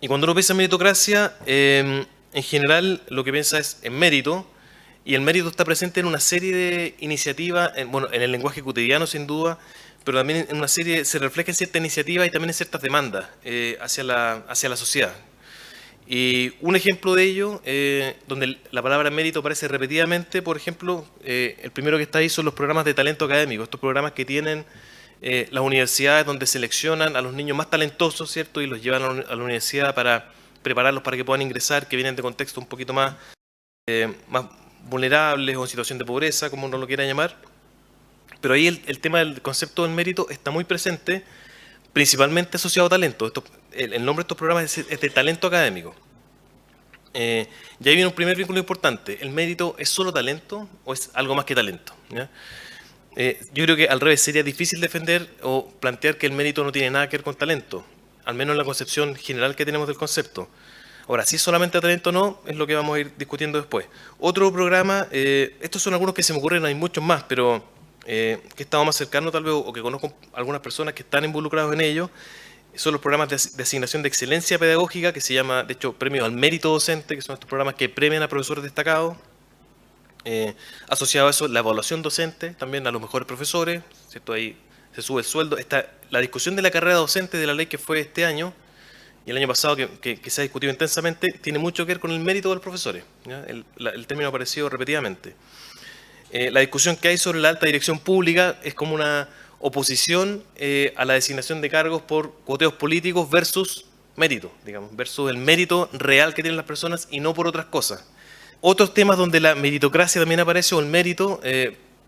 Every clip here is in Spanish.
Y cuando uno piensa en meritocracia, en general lo que piensa es en mérito, y el mérito está presente en una serie de iniciativas, bueno, en el lenguaje cotidiano sin duda, pero también en una serie, se refleja en cierta iniciativa y también en ciertas demandas hacia la sociedad. Y un ejemplo de ello, donde la palabra mérito aparece repetidamente, por ejemplo, el primero que está ahí son los programas de talento académico, estos programas que tienen las universidades donde seleccionan a los niños más talentosos, ¿cierto? Y los llevan a la universidad para prepararlos para que puedan ingresar, que vienen de contextos un poquito más vulnerables o en situación de pobreza, como uno lo quiera llamar. Pero ahí el tema del concepto del mérito está muy presente, principalmente asociado a talento. El nombre de estos programas es de talento académico. Y ahí viene un primer vínculo importante. ¿El mérito es solo talento o es algo más que talento? ¿Ya? Yo creo que al revés sería difícil defender o plantear que el mérito no tiene nada que ver con talento, al menos en la concepción general que tenemos del concepto. Ahora, si es solamente talento o no, es lo que vamos a ir discutiendo después. Otro programa, estos son algunos que se me ocurren, hay muchos más, pero que he estado más cercano tal vez, o que conozco algunas personas que están involucrados en ello, son los programas de asignación de excelencia pedagógica, que se llama, de hecho, premio al mérito docente, que son estos programas que premian a profesores destacados. Asociado a eso, la evaluación docente, también a los mejores profesores, ¿cierto? Ahí se sube el sueldo. La discusión de la carrera docente de la ley que fue este año y el año pasado que se ha discutido intensamente, tiene mucho que ver con el mérito de los profesores. ¿Ya? El término ha aparecido repetidamente. La discusión que hay sobre la alta dirección pública es como una oposición a la designación de cargos por cuoteos políticos versus mérito, digamos, versus el mérito real que tienen las personas y no por otras cosas. Otros temas donde la meritocracia también aparece, o el mérito,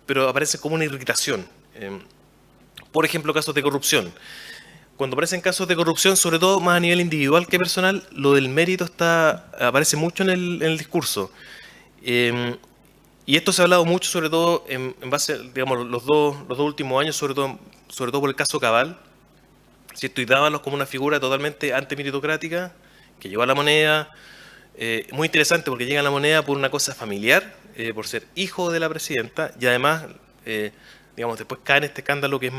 pero aparece como una irritación. Por ejemplo, casos de corrupción. Cuando aparecen casos de corrupción, sobre todo más a nivel individual que personal, lo del mérito aparece mucho en el discurso. Y esto se ha hablado mucho, sobre todo en base, digamos, los dos últimos años, sobre todo por el caso Cabal, ¿cierto? Y Dávalos como una figura totalmente antimeritocrática, que llegó a la moneda. Muy interesante porque llega a la moneda por una cosa familiar, por ser hijo de la presidenta, y además, digamos, después cae en este escándalo que es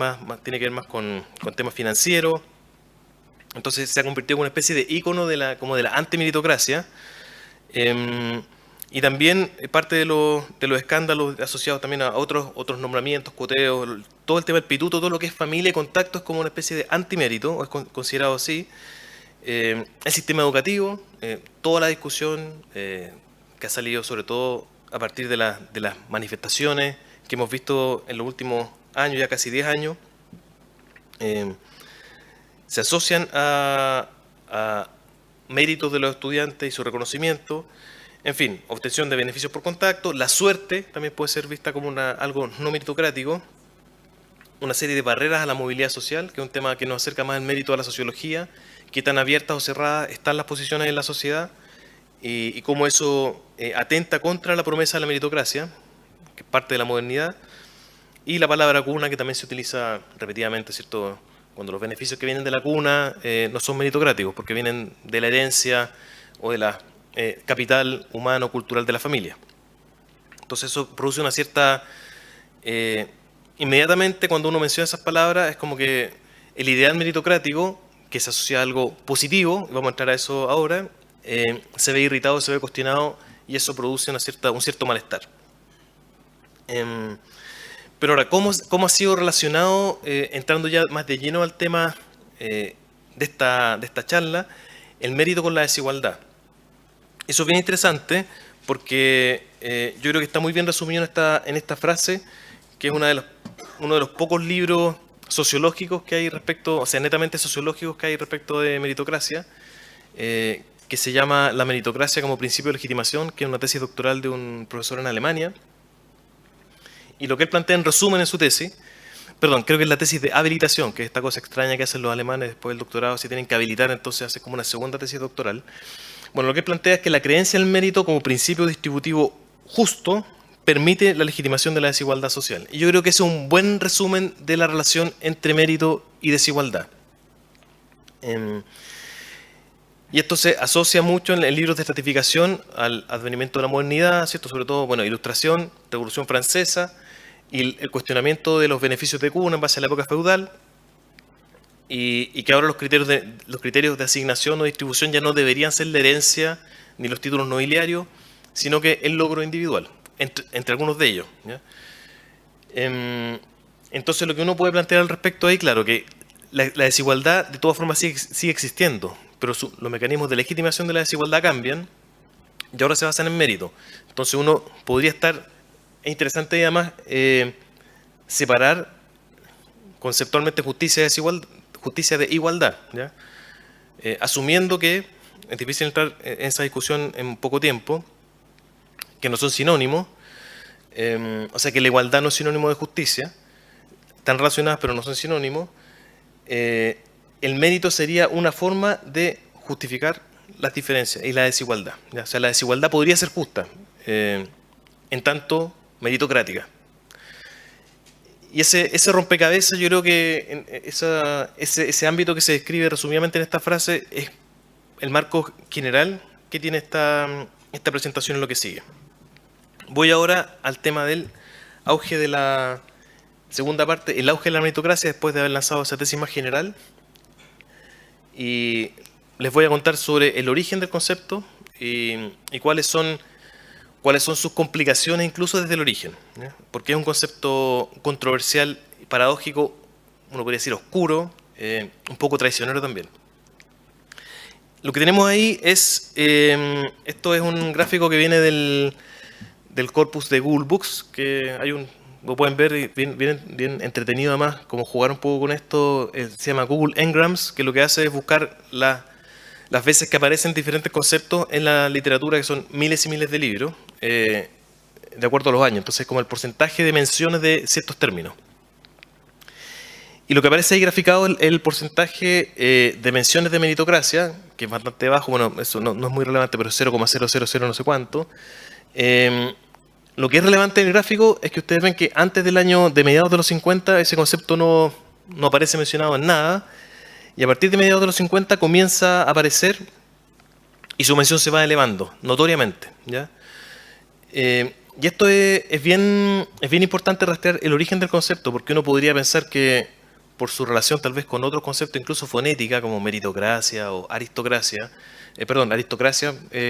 tiene que ver más con temas financieros. Entonces se ha convertido en una especie de ícono como de la antimeritocracia. Y también parte de los escándalos asociados también a otros nombramientos, cuoteos, todo el tema del pituto, todo lo que es familia y contacto es como una especie de antimérito, o es considerado así. El sistema educativo, toda la discusión que ha salido sobre todo a partir de las manifestaciones que hemos visto en los últimos años, ya casi 10 años, se asocian a méritos de los estudiantes y su reconocimiento. En fin, obtención de beneficios por contacto. La suerte también puede ser vista como algo no meritocrático. Una serie de barreras a la movilidad social, que es un tema que nos acerca más el mérito a la sociología, qué tan abiertas o cerradas están las posiciones en la sociedad y cómo eso atenta contra la promesa de la meritocracia, que es parte de la modernidad. Y la palabra cuna, que también se utiliza repetidamente, ¿cierto? Cuando los beneficios que vienen de la cuna no son meritocráticos, porque vienen de la herencia o de la capital humano, cultural de la familia. Entonces eso produce una cierta... inmediatamente cuando uno menciona esas palabras es como que el ideal meritocrático, que se asocia a algo positivo, y vamos a entrar a eso ahora, se ve irritado, se ve cuestionado y eso produce un cierto malestar. Pero ahora, ¿cómo ha sido relacionado, entrando ya más de lleno al tema de esta charla, el mérito con la desigualdad? Eso es bien interesante porque yo creo que está muy bien resumido en esta frase, que es uno de los pocos libros sociológicos que hay respecto, o sea, netamente sociológicos que hay respecto de meritocracia, que se llama La meritocracia como principio de legitimación, que es una tesis doctoral de un profesor en Alemania. Y lo que él plantea en resumen en su tesis, perdón, creo que es la tesis de habilitación, que es esta cosa extraña que hacen los alemanes después del doctorado, si tienen que habilitar, entonces hace como una segunda tesis doctoral. Bueno, lo que él plantea es que la creencia en el mérito como principio distributivo justo permite la legitimación de la desigualdad social. Y yo creo que ese es un buen resumen de la relación entre mérito y desigualdad. Y esto se asocia mucho en libros de estratificación al advenimiento de la modernidad, ¿cierto? Sobre todo, bueno, Ilustración, Revolución Francesa y el cuestionamiento de los beneficios de cuna en base a la época feudal. y que ahora los criterios de asignación o distribución ya no deberían ser la herencia ni los títulos nobiliarios, sino que el logro individual, entre algunos de ellos, ¿ya? Entonces lo que uno puede plantear al respecto ahí, claro, que la desigualdad de todas formas sigue existiendo, pero los mecanismos de legitimación de la desigualdad cambian y ahora se basan en mérito. Entonces uno podría estar, es interesante además separar conceptualmente justicia de igualdad, ¿ya? Asumiendo que, es difícil entrar en esa discusión en poco tiempo, que no son sinónimos, o sea que la igualdad no es sinónimo de justicia, están relacionadas pero no son sinónimos. El mérito sería una forma de justificar las diferencias y la desigualdad, ¿ya? O sea, la desigualdad podría ser justa, en tanto meritocrática. Y ese rompecabezas, yo creo que ese ámbito que se describe resumidamente en esta frase es el marco general que tiene esta presentación en lo que sigue. Voy ahora al tema del auge de la segunda parte, el auge de la meritocracia después de haber lanzado esa tesis más general. Y les voy a contar sobre el origen del concepto y cuáles son sus complicaciones incluso desde el origen, ¿ya? Porque es un concepto controversial, paradójico, uno podría decir oscuro, un poco traicionero también. Lo que tenemos ahí es, esto es un gráfico que viene del corpus de Google Books, que lo pueden ver, bien entretenido además, como jugar un poco con esto, se llama Google Ngrams, que lo que hace es buscar las veces que aparecen diferentes conceptos en la literatura, que son miles y miles de libros, de acuerdo a los años. Entonces, como el porcentaje de menciones de ciertos términos. Y lo que aparece ahí graficado es el porcentaje de menciones de meritocracia, que es bastante bajo, bueno, eso no es muy relevante, pero es 0,000 no sé cuánto. Lo que es relevante en el gráfico es que ustedes ven que antes del año de mediados de los 50 ese concepto no aparece mencionado en nada, y a partir de mediados de los 50 comienza a aparecer y su mención se va elevando, notoriamente, ¿ya? Y esto es bien importante rastrear el origen del concepto, porque uno podría pensar que por su relación tal vez con otros conceptos, incluso fonética, como meritocracia o aristocracia,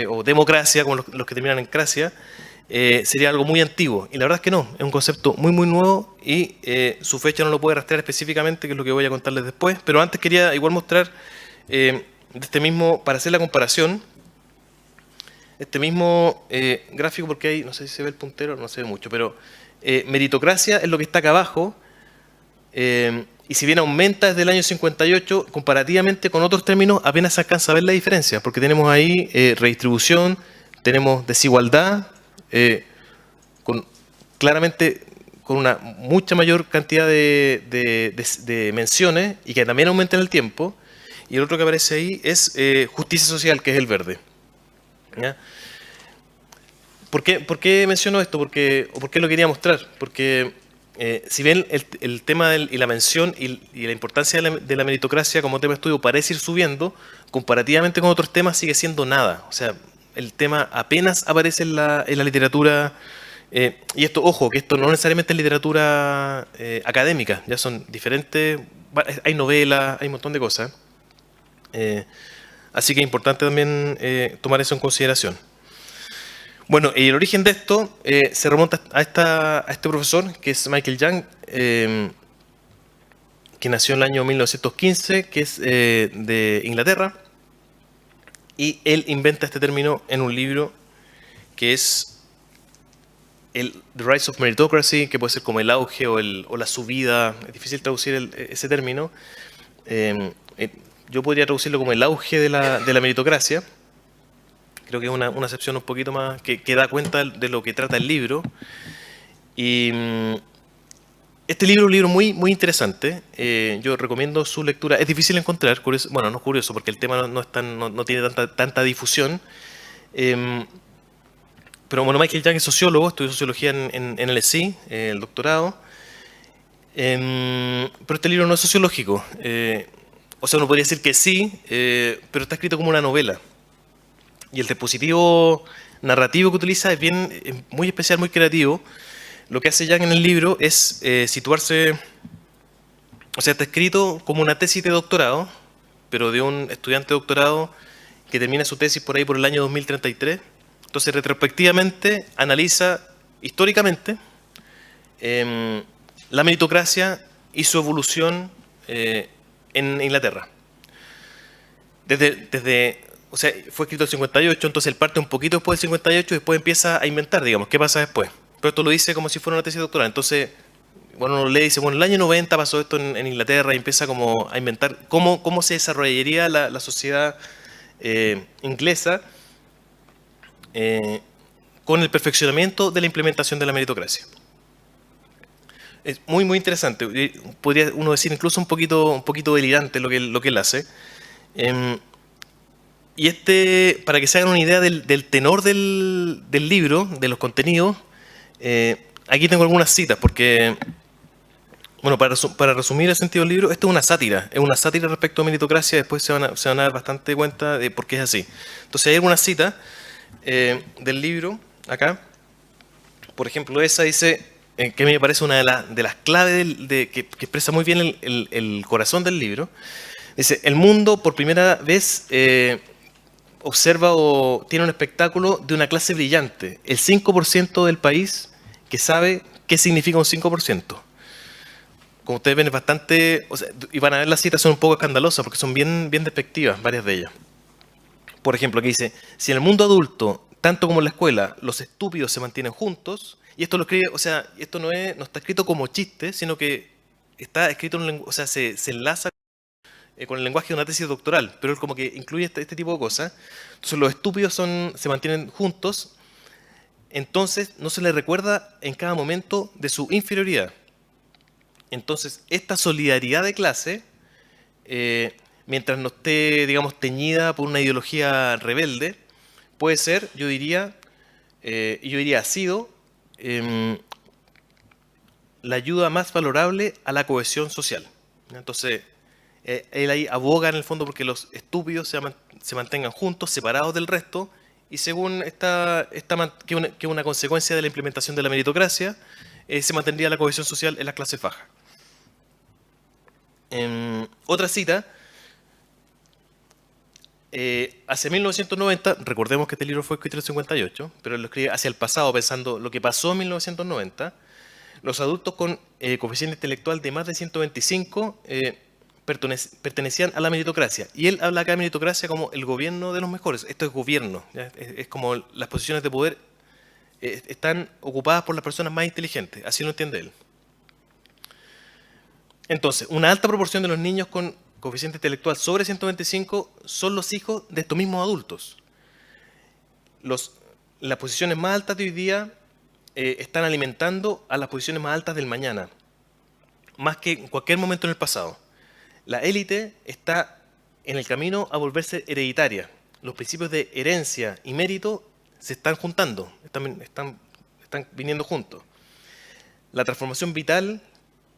o democracia, como los que terminan en cracia, sería algo muy antiguo. Y la verdad es que no, es un concepto muy nuevo y su fecha no lo puede rastrear específicamente, que es lo que voy a contarles después. Pero antes quería igual mostrar de este mismo, para hacer la comparación, este mismo gráfico, porque ahí, no sé si se ve el puntero, no se ve mucho, pero meritocracia es lo que está acá abajo, y si bien aumenta desde el año 58, comparativamente con otros términos, apenas se alcanza a ver la diferencia, porque tenemos ahí redistribución, tenemos desigualdad, claramente con una mucha mayor cantidad de menciones y que también aumenta en el tiempo. Y el otro que aparece ahí es justicia social, que es el verde, ¿ya? ¿Por qué menciono esto? ¿Por qué lo quería mostrar? Porque si bien el tema y la mención y la importancia de la meritocracia como tema de estudio parece ir subiendo, comparativamente con otros temas sigue siendo nada. O sea, el tema apenas aparece en la literatura, y esto, ojo, que esto no necesariamente es literatura académica, ya son diferentes, hay novelas, hay un montón de cosas. Así que es importante también tomar eso en consideración. Bueno, y el origen de esto se remonta a este profesor, que es Michael Young, que nació en el año 1915, que es de Inglaterra, y él inventa este término en un libro que es The Rise of Meritocracy, que puede ser como el auge o la subida, es difícil traducir ese término. Yo podría traducirlo como el auge de la meritocracia. Creo que es una acepción un poquito más que da cuenta de lo que trata el libro. Y este libro es un libro muy interesante. Yo recomiendo su lectura. Es difícil encontrar, curioso, bueno, no es curioso porque el tema no tiene tanta difusión. Pero bueno, Michael Young es sociólogo, estudió sociología en el LSI, el doctorado. Pero este libro no es sociológico. O sea, uno podría decir que sí, pero está escrito como una novela. Y el dispositivo narrativo que utiliza es muy especial, muy creativo. Lo que hace Young en el libro es situarse O sea, está escrito como una tesis de doctorado, pero de un estudiante de doctorado que termina su tesis por ahí por el año 2033. Entonces, retrospectivamente, analiza históricamente la meritocracia y su evolución en Inglaterra. O sea, fue escrito el 58, entonces él parte un poquito después del 58 y después empieza a inventar, digamos, qué pasa después. Pero esto lo dice como si fuera una tesis doctoral. Entonces, bueno, uno lee y dice, bueno, en el año 90 pasó esto en Inglaterra y empieza como a inventar cómo se desarrollaría la sociedad inglesa con el perfeccionamiento de la implementación de la meritocracia. Es muy, muy interesante. Podría uno decir incluso un poquito delirante lo que él hace. Y para que se hagan una idea del tenor del libro, de los contenidos, aquí tengo algunas citas, porque, bueno, para resumir el sentido del libro, esto es una sátira respecto a meritocracia, después se van a dar bastante cuenta de por qué es así. Entonces hay algunas citas del libro, acá, por ejemplo, esa dice, que me parece una de las claves que expresa muy bien el corazón del libro, dice, el mundo por primera vez observa o tiene un espectáculo de una clase brillante, el 5% del país que sabe qué significa un 5%. Como ustedes ven, es bastante, o sea, y van a ver las citas, son un poco escandalosas porque son bien despectivas, varias de ellas. Por ejemplo, aquí dice, si en el mundo adulto, tanto como en la escuela, los estúpidos se mantienen juntos, y esto lo escribe, o sea, esto no está escrito como chiste, sino que está escrito o sea, se enlaza con el lenguaje de una tesis doctoral, pero él como que incluye este tipo de cosas. Entonces los estúpidos se mantienen juntos, entonces no se les recuerda en cada momento de su inferioridad. Entonces esta solidaridad de clase, mientras no esté, digamos, teñida por una ideología rebelde, puede ser, ha sido la ayuda más valorable a la cohesión social. Entonces, él ahí aboga en el fondo porque los estúpidos se mantengan juntos, separados del resto, y según que es una consecuencia de la implementación de la meritocracia, se mantendría la cohesión social en las clases bajas. Otra cita, hacia 1990, recordemos que este libro fue escrito en el 58, pero él lo escribe hacia el pasado, pensando lo que pasó en 1990, los adultos con coeficiente intelectual de más de 125 pertenecían a la meritocracia. Y él habla acá de meritocracia como el gobierno de los mejores. Esto es gobierno. Es como las posiciones de poder están ocupadas por las personas más inteligentes. Así lo entiende él. Entonces, una alta proporción de los niños con coeficiente intelectual sobre 125 son los hijos de estos mismos adultos. Las posiciones más altas de hoy día están alimentando a las posiciones más altas del mañana, más que en cualquier momento en el pasado. La élite está en el camino a volverse hereditaria. Los principios de herencia y mérito se están juntando, están viniendo juntos. La transformación vital,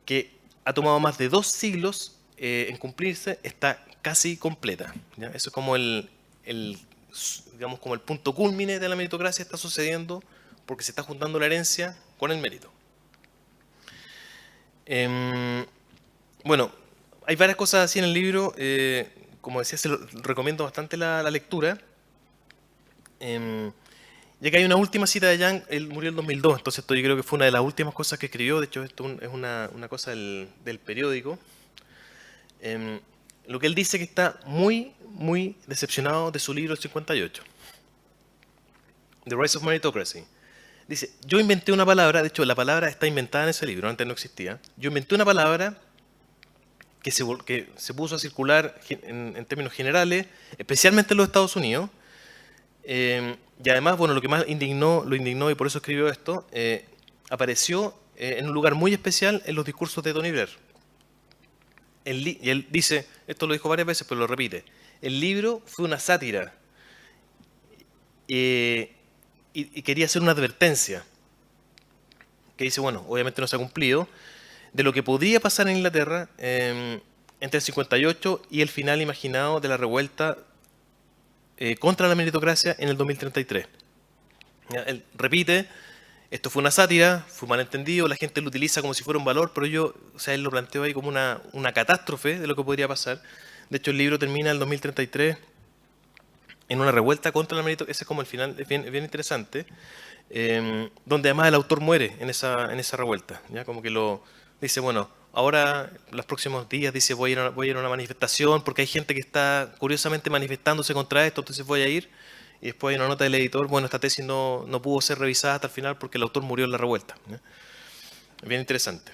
que ha tomado más de 2 siglos en cumplirse, está casi completa. ¿Ya? Eso es como digamos, como el punto cúlmine de la meritocracia está sucediendo porque se está juntando la herencia con el mérito. Bueno, hay varias cosas así en el libro. Como decía, recomiendo bastante la lectura. Ya que hay una última cita de Young, él murió en 2002, entonces esto yo creo que fue una de las últimas cosas que escribió. De hecho, esto es una cosa del periódico. Lo que él dice que está muy decepcionado de su libro el 58, The Rise of Meritocracy. Dice, yo inventé una palabra, de hecho la palabra está inventada en ese libro, antes no existía. Yo inventé una palabra que se puso a circular en términos generales, especialmente en los Estados Unidos. Y además, bueno, lo que más lo indignó y por eso escribió esto, apareció en un lugar muy especial en los discursos de Tony Blair. Y él dice, esto lo dijo varias veces, pero lo repite, el libro fue una sátira y quería hacer una advertencia, que dice, bueno, obviamente no se ha cumplido, de lo que podría pasar en Inglaterra entre el 58 y el final imaginado de la revuelta contra la meritocracia en el 2033. ¿Ya? Él repite esto fue una sátira, fue malentendido, la gente lo utiliza como si fuera un valor, pero yo, o sea, él lo planteó ahí como una catástrofe de lo que podría pasar. De hecho, el libro termina en el 2033 en una revuelta contra la meritocracia. Ese es como el final, es bien interesante, donde además el autor muere en esa revuelta. ¿Ya? Como que lo dice, bueno, ahora, los próximos días, dice, voy a ir a una manifestación, porque hay gente que está curiosamente manifestándose contra esto, entonces voy a ir. Y después hay una nota del editor, bueno, esta tesis no pudo ser revisada hasta el final porque el autor murió en la revuelta. ¿Ya? Bien interesante.